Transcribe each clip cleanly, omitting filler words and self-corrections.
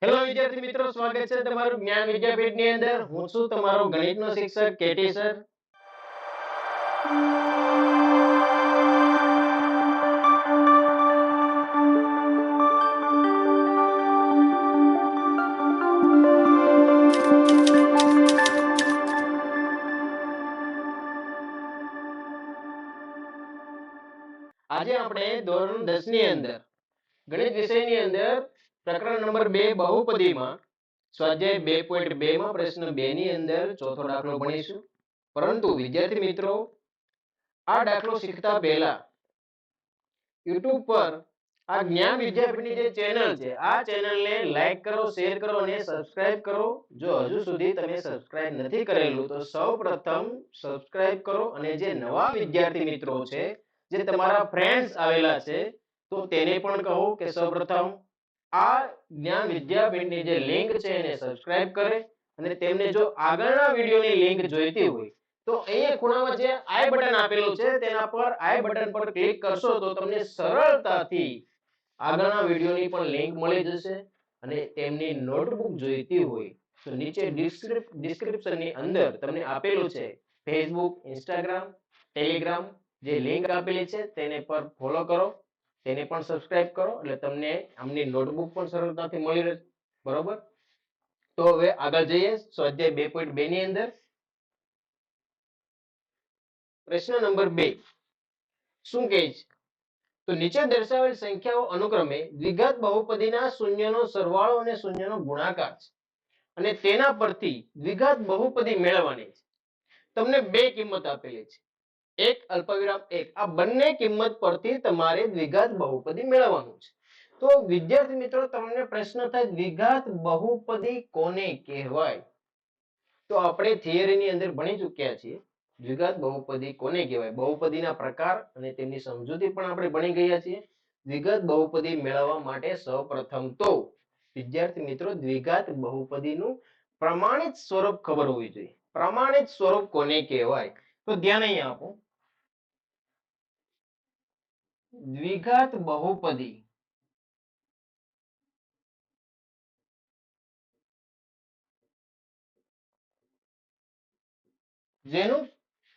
Hello વિદ્યાર્થી મિત્રો, સ્વાગત છે તમારું જ્ઞાન વિદ્યાપીઠની અંદર. હું છું તમારો ગણિતનો શિક્ષક કેટી સર. આજે આપણે ધોરણ 10 ની અંદર ગણિત વિષયની અંદર પ્રકરણ નંબર 2 બહુપદીમાં સ્વાધ્યાય 2.2 માં પ્રશ્ન 2 ની અંદર ચોથો દાખલો ભણીશું. પરંતુ વિદ્યાર્થી મિત્રો, આ દાખલો શીખતા પહેલા YouTube પર આ જ્ઞાન વિદ્યાપીઠની જે ચેનલ છે, આ ચેનલને લાઈક કરો, શેર કરો અને સબસ્ક્રાઇબ કરો. જો હજુ સુધી તમે સબસ્ક્રાઇબ નથી કરેલું તો સૌપ્રથમ સબસ્ક્રાઇબ કરો, અને જે નવા વિદ્યાર્થી મિત્રો છે, જે તમારા ફ્રેન્ડ્સ આવેલા છે, તો તેને પણ કહો કે સૌપ્રથમ આ જ્ઞાન વિદ્યાપીઠની જે લિંક છે એને સબસ્ક્રાઇબ કરે. અને તેમને જો આગળના વિડિયોની લિંક જોઈતી હોય તો અહીંયા ખૂણામાં જે આઈ બટન આપેલું છે તેના પર આઈ બટન પર ક્લિક કરશો તો તમને સરળતાથી આગળના વિડિયોની પણ લિંક મળી જશે. અને તેમની નોટબુક જોઈતી હોય તો નીચે ડિસ્ક્રિપ્શનની અંદર તમને આપેલું છે ફેસબુક, ઇન્સ્ટાગ્રામ, ટેલિગ્રામ, જે લિંક આપેલી છે તેને પર ફોલો કરો, તેને પણ સબસ્ક્રાઇબ કરો, એટલે તમને આમની નોટબુક પણ સરળતાથી મળી રહે. બરોબર? તો હવે આગળ જઈએ સ્વાધ્યાય 2.2 ની અંદર. પ્રશ્ન નંબર 2 શું કહે છે? તો નીચે દર્શાવેલ સંખ્યાઓ અનુક્રમે દ્વિઘાત બહુપદીના શૂન્યનો સરવાળો અને શૂન્યનો ગુણાકાર છે, અને તેના પરથી દ્વિઘાત બહુપદી મેળવવાની છે. તમને બે કિંમત આપેલી છે, એક અલ્પવિરામ એક. આ બંને કિંમત પરથી તમારે દ્વિઘાત બહુપદી મેળવવાનું છે. તો વિદ્યાર્થી મિત્રો, તમને પ્રશ્ન થાય દ્વિઘાત બહુપદી કોને કહેવાય? તો આપણે થિયરીની અંદર ભણી ચૂક્યા છીએ દ્વિઘાત બહુપદી કોને કહેવાય. બહુપદીના પ્રકાર અને તેમની સમજૂતી પણ આપણે ભણી ગયા છીએ. દ્વિઘાત બહુપદી મેળવવા માટે સૌપ્રથમ તો વિદ્યાર્થી મિત્રો દ્વિઘાત બહુપદીનું પ્રમાણિત સ્વરૂપ ખબર હોવી જોઈએ. પ્રમાણિત સ્વરૂપ કોને કહેવાય? તો ધ્યાન અહીંયા આપો. દ્વિઘાત બહુપદી જેનું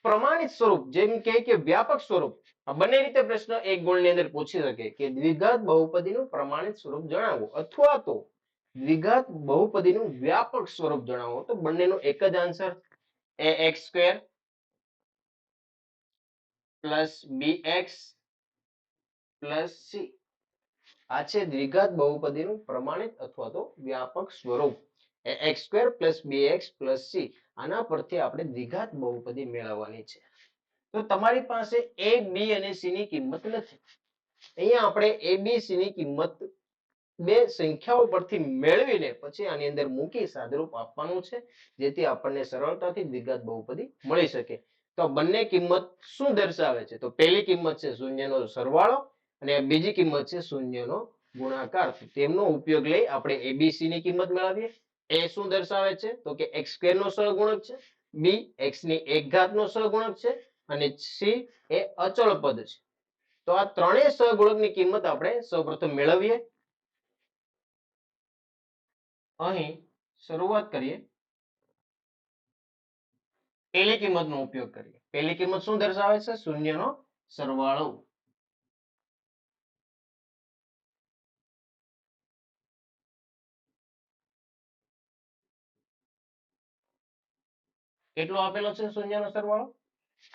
પ્રમાણિત સ્વરૂપ, જેમ કે વ્યાપક સ્વરૂપ, આ બંને રીતે પ્રશ્ન એક ગુણની અંદર પૂછી શકે કે દ્વિઘાત બહુપદીનું પ્રમાણિત સ્વરૂપ જણાવો, અથવા તો દ્વિઘાત બહુપદીનું વ્યાપક સ્વરૂપ જણાવો. તો બંનેનો એક જ answer, ax² plus bx plus c. આ છે દ્વિઘાત બહુપદીનું પ્રમાણિત અથવા તો વ્યાપક સ્વરૂપ, ax² plus bx plus c. આના પરથી આપણે દ્વિઘાત બહુપદી મેળવવાની છે. તો તમારી પાસે a, b અને c ની કિંમત નથી. અહીંયા આપણે a, b, c ની કિંમત બે સંખ્યાઓ પરથી મેળવીને પછી આની અંદર મૂકી સાદુરૂપ આપવાનું છે, જેથી આપણને સરળતાથી દ્વિઘાત બહુપદી મળી શકે. તો બંને કિંમત શું દર્શાવે છે? તો પહેલી કિંમત છે શૂન્યનો સરવાળો, અને બીજી કિંમત છે શૂન્યનો ગુણાકાર. તેમનો ઉપયોગ લઈ આપણે abc ની કિંમત મેળવીએ. a શું દર્શાવે છે? તો કે x² નો સહગુણક છે, b x ની એક ઘાત નો સહગુણક છે, અને c એ અચળ પદ છે. તો આ ત્રણેય સહગુણકની કિંમત આપણે સૌપ્રથમ મેળવીએ. અહીં શરૂઆત કરીએ, પહેલી કિંમતનો ઉપયોગ કરીએ. પહેલી કિંમત શું દર્શાવે છે? શૂન્યનો સરવાળો. કેટલો આપેલો છે શૂન્યનો સરવાળો?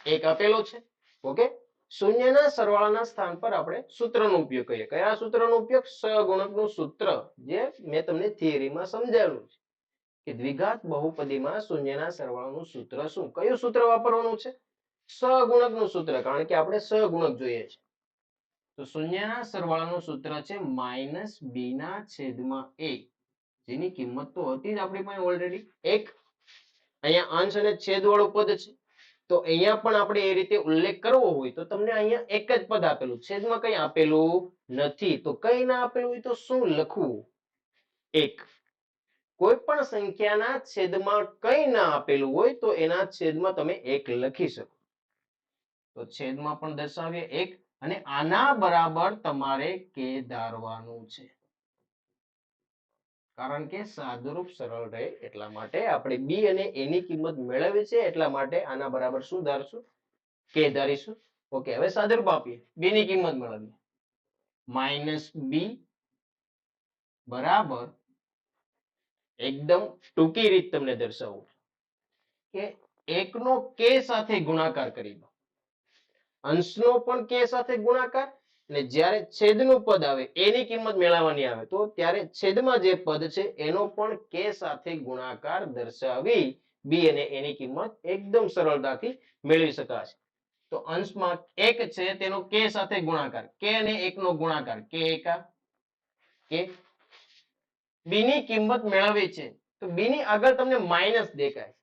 1 આપેલો છે. ઓકે, શૂન્યના સરવાળાના સ્થાન પર આપણે સૂત્રનો ઉપયોગ કરીએ. કયા સૂત્રનો ઉપયોગ? સહગુણકનું સૂત્ર, જે મેં તમને થિયરીમાં સમજાવેલું છે કે દ્વિઘાત બહુપદીમાં શૂન્યના સરવાળાનું સૂત્ર શું? કયું સૂત્ર વાપરવાનું છે? સહગુણકનું સૂત્ર, કારણ કે આપણે સહગુણક જોઈએ છે. તો શૂન્યના સરવાળાનું સૂત્ર છે -b/a, જેની કિંમત તો હતી જ આપણી પાસે ઓલરેડી 1. અહીંયા અંશ અને છેદ વાળું પદ છે, તો અહીંયા પણ આપણે એ રીતે ઉલ્લેખ કરવો હોય તો તમને અહીંયા એક જ પદ આપેલું, છેદમાં કંઈ આપેલું નથી. તો કંઈ ના આપેલું હોય તો શું લખવું? 1. કોઈ પણ સંખ્યાના છેદમાં કંઈ ના આપેલું હોય તો એના છેદમાં તમે 1 લખી શકો. તો છેદમાં પણ દર્શાવીએ 1, અને આના બરાબર તમારે કે ધારવાનું છે. કારણ કે સાદુરૂપ સરળ રહે એટલા માટે આપણે બી અને એ ની કિંમત મેળવી છે એટલા માટે આના બરાબર શું ધારશું કે ધારીશું. ઓકે, હવે સાદુરૂપ આપીએ. બી ની કિંમત મેળવીએ. માઇનસ બી બરાબર, એકદમ ટૂંકી રીત તમને દર્શાવું કે એકનો કે સાથે ગુણાકાર કરી દો. અંશનો પણ કે સાથે ગુણાકાર, અને જ્યારે છેદનું પદ આવે એની કિંમત મેળવવાની આવે તો ત્યારે છેદમાં જે પદ છે એનો પણ કે સાથે ગુણાકાર દર્શાવી બી અને એની કિંમત એકદમ સરળતાથી મેળવી શકાશે. તો અંશમાં એક છે તેનો કે સાથે ગુણાકાર, કે અને એક નો ગુણાકાર, કે એકા કે. બી ની કિંમત મેળવી છે તો બી ની આગળ તમને માઇનસ દેખાય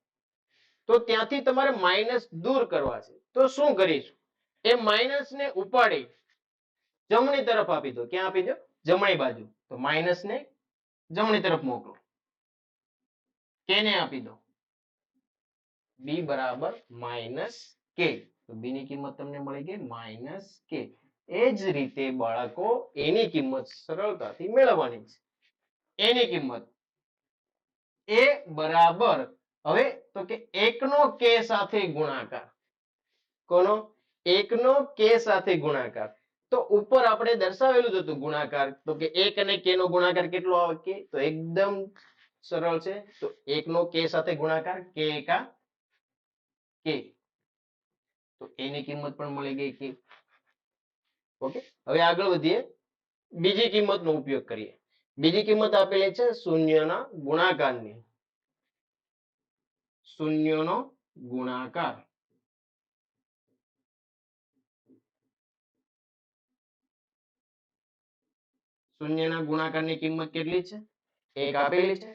તો ત્યાંથી તમારે માઇનસ દૂર કરવા છે. તો શું કરીશું? એ માઇનસ ને ઉપાડી જમણી તરફ આપી દો. ક્યાં આપી દો? જમણી બાજુ. તો માઇનસ ને જમણી તરફ મોકલો, કે ને આપી દો બી બરાબર માઇનસ કે. તો બી ની કિંમત તમને મળી ગઈ માઇનસ કે. એ જ રીતે બાળકો એની કિંમત સરળતાથી મેળવવાની છે. એની કિંમત એ બરાબર, હવે તો કે એકનો કે સાથે ગુણાકાર. કોનો? એકનો કે સાથે ગુણાકાર. તો ઉપર આપણે દર્શાવેલું જ હતું ગુણાકાર, તો કે એક અને કે નો ગુણાકાર કેટલો આવે? કે. તો એકદમ સરળ છે. તો એકનો કે સાથે ગુણાકાર, કે એકા કે. તો એની કિંમત પણ મળી ગઈ કે. ઓકે, હવે આગળ વધીએ, બીજી કિંમતનો ઉપયોગ કરીએ. બીજી કિંમત આપેલી છે શૂન્યના ગુણાકારની. શૂન્યનો ગુણાકાર. શૂન્યના ગુણાકારની કિંમત કેટલી છે? એક આપેલી છે.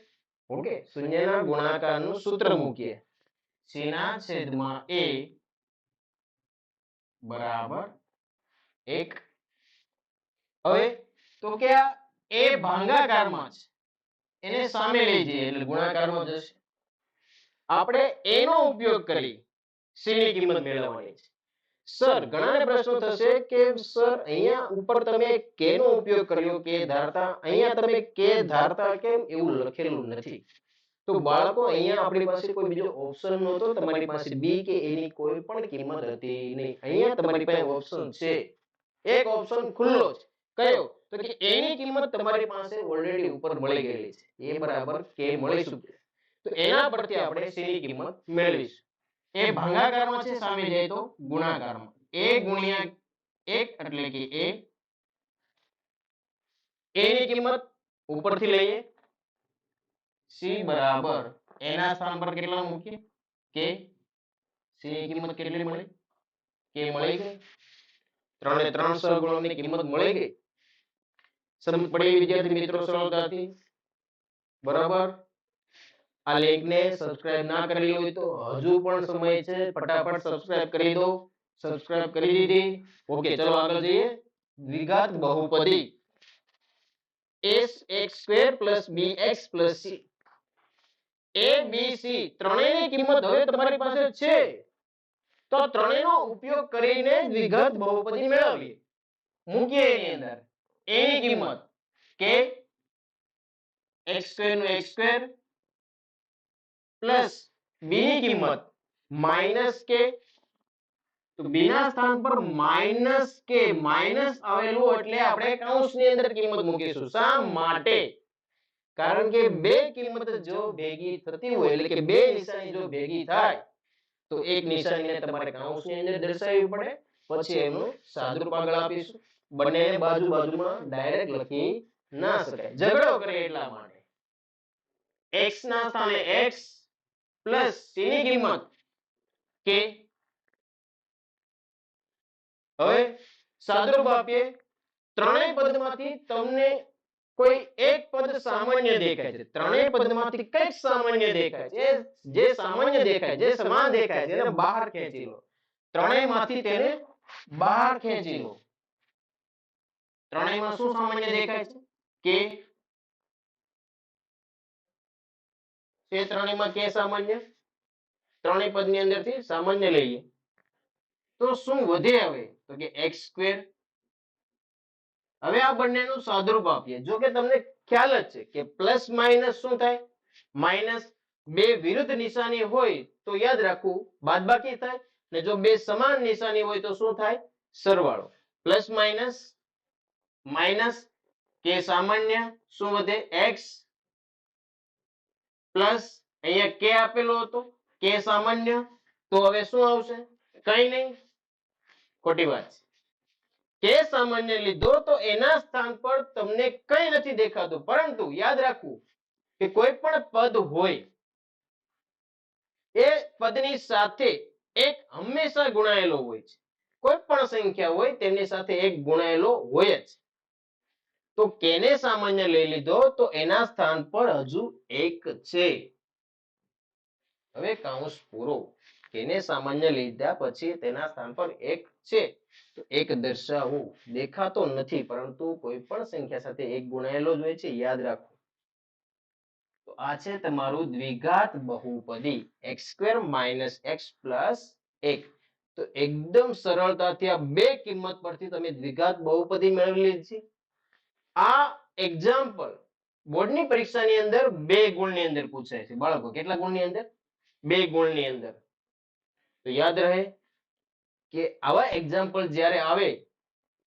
ઓકે, શૂન્યના ગુણાકારનું સૂત્ર મૂકીએ. c ના છેદમાં a બરાબર 1. હવે તો કે આ a ભાગાકારમાં છે, એને સામે લઈ જઈએ એટલે ગુણાકારમાં જશે. આપણે a નો ઉપયોગ કરી c ની કિંમત મેળવવાની છે. સર, ઘણાને પ્રશ્ન થશે કે સર અહીંયા ઉપર તમે કે નો ઉપયોગ કર્યો, કે ધારતા, અહીંયા તમે કે ધારતા કેમ એવું લખેલું નથી? તો બાળકો અહીંયા આપણી પાસે કોઈ બીજો ઓપ્શન નહોતો. તમારી પાસે બી કે એ ની કોઈ પણ કિંમત હતી નહીં. અહીંયા તમારી પાસે ઓપ્શન છે, એક ઓપ્શન ખુલ્લો છે. કયો? તો કે એ ની કિંમત તમારી પાસે ઓલરેડી ઉપર મળી ગયેલી છે. એ બરાબર કે મળી ચૂકી. તો એના પરથી આપણે c ની કિંમત મેળવીશું. એ ભાગાકારમાં છે, સામે જાય તો ગુણાકારમાં. a ગુણ્યા 1 એટલે કે a ની કિંમત ઉપરથી લઈએ. c બરાબર એના સ્થાન પર કેટલા મૂકીએ? કે. c ની કિંમત કેટલી મળી? કે મળી ગઈ. 3 ને 3 સહગુણકની કિંમત મળી ગઈ. સમજ પડી વિદ્યાર્થી મિત્રો સરળતાથી? બરાબર. આ લિંકને સબસ્ક્રાઇબ ના કરેલી હોય તો હજુ પણ સમય છે, ફટાફટ સબસ્ક્રાઇબ કરી દો. સબસ્ક્રાઇબ કરી દીધી? ઓકે, ચલો આગળ જઈએ. દ્વિઘાત બહુપદી ax² + bx + c. a b c ત્રણેયની કિંમત હવે તમારી પાસે છે, તો ત્રણેયનો ઉપયોગ કરીને દ્વિઘાત બહુપદી મેળવીએ. મૂકીએ એની અંદર a ની કિંમત કે x² નું x² પ્લસ b ની કિંમત માઇનસ કે. તો b ના સ્થાન પર માઇનસ કે, માઇનસ આવેલું એટલે આપણે કૌંસની અંદર કિંમત મૂકીશું. શા માટે? કારણ કે બે કિંમત જો ભેગી થતી હોય, એટલે કે બે નિશાની જો ભેગી થાય તો એક નિશાનીને તમારે કૌંસની અંદર દર્શાવવી પડે, પછી એમનું સાદુરૂપ આગળ આપીશું. બંનેને બાજુ બાજુમાં ડાયરેક્ટ લખી ના શકાય, ઝઘડો કરે એટલા માટે. x ના સ્થાને x પ્લસ c ની કિંમત કે. હવે સાદુરૂપ આપીએ. ત્રણેય પદમાંથી તમને કોઈ એક પદ સામાન્ય દેખાય છે. ત્રણેય પદમાંથી કંઈક સામાન્ય દેખાય છે. જે સામાન્ય દેખાય, જે સમાન દેખાય છે, એને બહાર ખેંચી લો. ત્રણેયમાંથી તેને બહાર ખેંચી લો. ત્રણેયમાં શું સામાન્ય દેખાય છે? કે. તે ત્રણેયમાં કે સામાન્ય, ત્રણેય પદની અંદરથી સામાન્ય લઈએ તો શું વધે? હવે તો કે x². હવે આ બંનેનું સાદુરૂપ આપીએ. જો કે તમને ખ્યાલ જ છે કે પ્લસ માઇનસ શું થાય, માઇનસ. બે વિરુદ્ધ નિશાની હોય તો યાદ રાખવું બાદબાકી થાય, ને જો બે સમાન નિશાની હોય તો શું થાય, સરવાળો. પ્લસ માઇનસ માઇનસ, કે સામાન્ય શું વધે, x પ્લસ અહીંયા કે આપેલો હતો, કે સામાન્ય, તો હવે શું આવશે, કઈ નહીં, ખોટી વાત છે. કે સામાન્ય લીધો તો એના સ્થાન પર તમને કઈ નથી દેખાતું, પરંતુ યાદ રાખવું કે કોઈ પણ પદ હોય એ પદની સાથે એક હંમેશા ગુણાયેલો હોય છે. કોઈ પણ સંખ્યા હોય તેમની સાથે એક ગુણાયેલો હોય જ. તો કેને સામાન્ય લઈ લીધો તો એના સ્થાન પર હજુ એક છે. હવે કૌંસ પૂરો. કેને સામાન્ય લીધા પછી તેના સ્થાન પર એક છે, તો એક દર્શાવવું. દેખાતો નથી, પરંતુ કોઈ પણ સંખ્યા સાથે એક ગુણાયેલો જ હોય છે, યાદ રાખો. તો આ છે તમારું દ્વિઘાત બહુપદી x² - x + 1. તો એકદમ સરળતાથી આ બે કિંમત પરથી તમે દ્વિઘાત બહુપદી મેળવી લીધી. આ એક્ઝામ્પલ બોર્ડની પરીક્ષાની અંદર 2 ગુણની અંદર પૂછાય છે બાળકો. કેટલા ગુણની અંદર, 2 ગુણની અંદર. તો યાદ રહે કે આવા એક્ઝામ્પલ જ્યારે આવે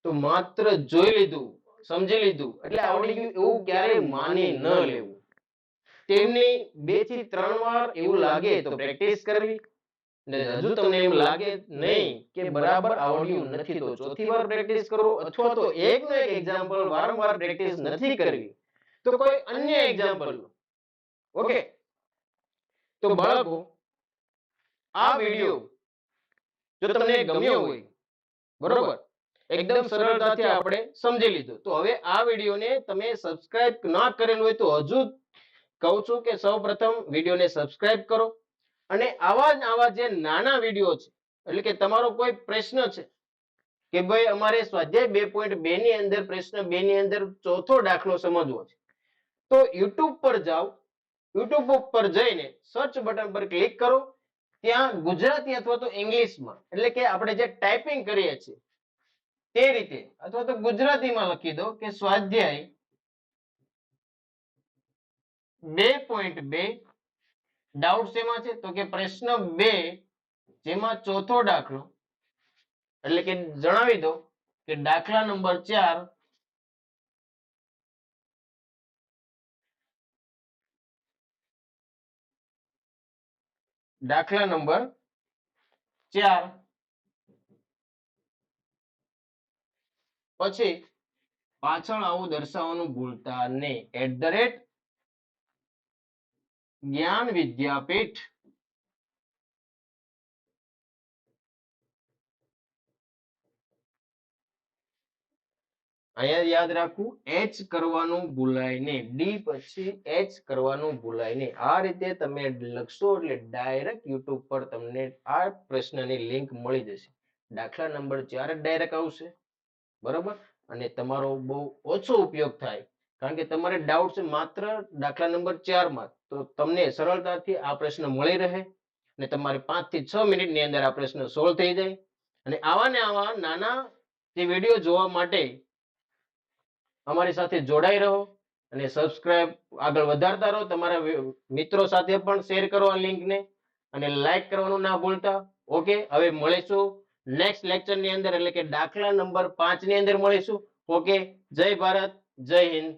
તો માત્ર જોઈ લીધું, સમજી લીધું એટલે આવડી ગયું એવું ક્યારેય માની ન લેવું. તેમની 2 થી 3 વાર એવું લાગે તો પ્રેક્ટિસ કરવી, ને હજુ તમને એમ લાગે નહીં કે બરાબર આવડ્યું નથી તો ચોથી વાર પ્રેક્ટિસ કરો, અથવા તો એકનો એક એક્ઝામ્પલ વારંવાર પ્રેક્ટિસ નથી કરવી તો કોઈ અન્ય એક્ઝામ્પલ. ઓકે, તો બાળકો આ વિડિયો જો તમને ગમ્યો હોય, બરોબર, એકદમ સરળતાથી આપણે સમજી લીધું, તો હવે આ વિડિયોને તમે સબસ્ક્રાઇબ ના કરેલું હોય તો હજુ કહું છું કે સૌપ્રથમ વિડિયોને સબસ્ક્રાઇબ કરો. અને આવા જે નાના વિડિયો છે, એટલે કે તમારો કોઈ પ્રશ્ન છે કે ભાઈ અમારે સ્વાધ્યાય 2.2 ની અંદર પ્રશ્ન 2 ની અંદર ચોથો દાખલો સમજવો છે, તો YouTube પર જાઓ. YouTube ઉપર જઈને સર્ચ બટન પર ક્લિક કરો. ત્યાં ગુજરાતી અથવા તો ઇંગ્લિશમાં, એટલે કે આપણે જે ટાઈપિંગ કરીએ છીએ તે રીતે, અથવા તો ગુજરાતીમાં લખી દો કે સ્વાધ્યાય 2.2 ડાઉટ શેમાં છે, તો કે પ્રશ્ન 2 જેમાં ચોથો દાખલો, એટલે કે જણાવી દો કે દાખલા નંબર 4 દાખલા નંબર 4 પછી પાછળ આવું દર્શાવવાનું ભૂલતા નહીં. @જ્ઞાન વિદ્યાપીઠ અહીંયા યાદ રાખવું, h કરવાનું ભૂલાય નહીં, ડી પછી h કરવાનું ભૂલાય નહીં. આ રીતે તમે લખશો એટલે ડાયરેક્ટ YouTube પર તમને આ પ્રશ્નની લિંક મળી જશે. દાખલા નંબર 4 જ ડાયરેક્ટ આવશે, બરોબર. અને તમારો બહુ ઓછો ઉપયોગ થાય, કારણ કે તમારે ડાઉટ છે માત્ર દાખલા નંબર 4 માં, તો તમને સરળતાથી આ પ્રશ્ન મળી રહે અને તમારે 5 થી 6 મિનિટની અંદર આ પ્રશ્ન સોલ્વ થઈ જાય. અને આવા ને આવા નાના જે વિડીયો જોવા માટે અમારી સાથે જોડાઈ રહો અને સબસ્ક્રાઇબ આગળ વધારતા રહો. તમારા મિત્રો સાથે પણ શેર કરો આ લિંકને, અને લાઈક કરવાનું ના ભૂલતા. ઓકે, હવે મળીશું નેક્સ્ટ લેક્ચરની અંદર, એટલે કે દાખલા નંબર 5 ની અંદર મળીશું. ઓકે, જય ભારત, જય હિન્દ.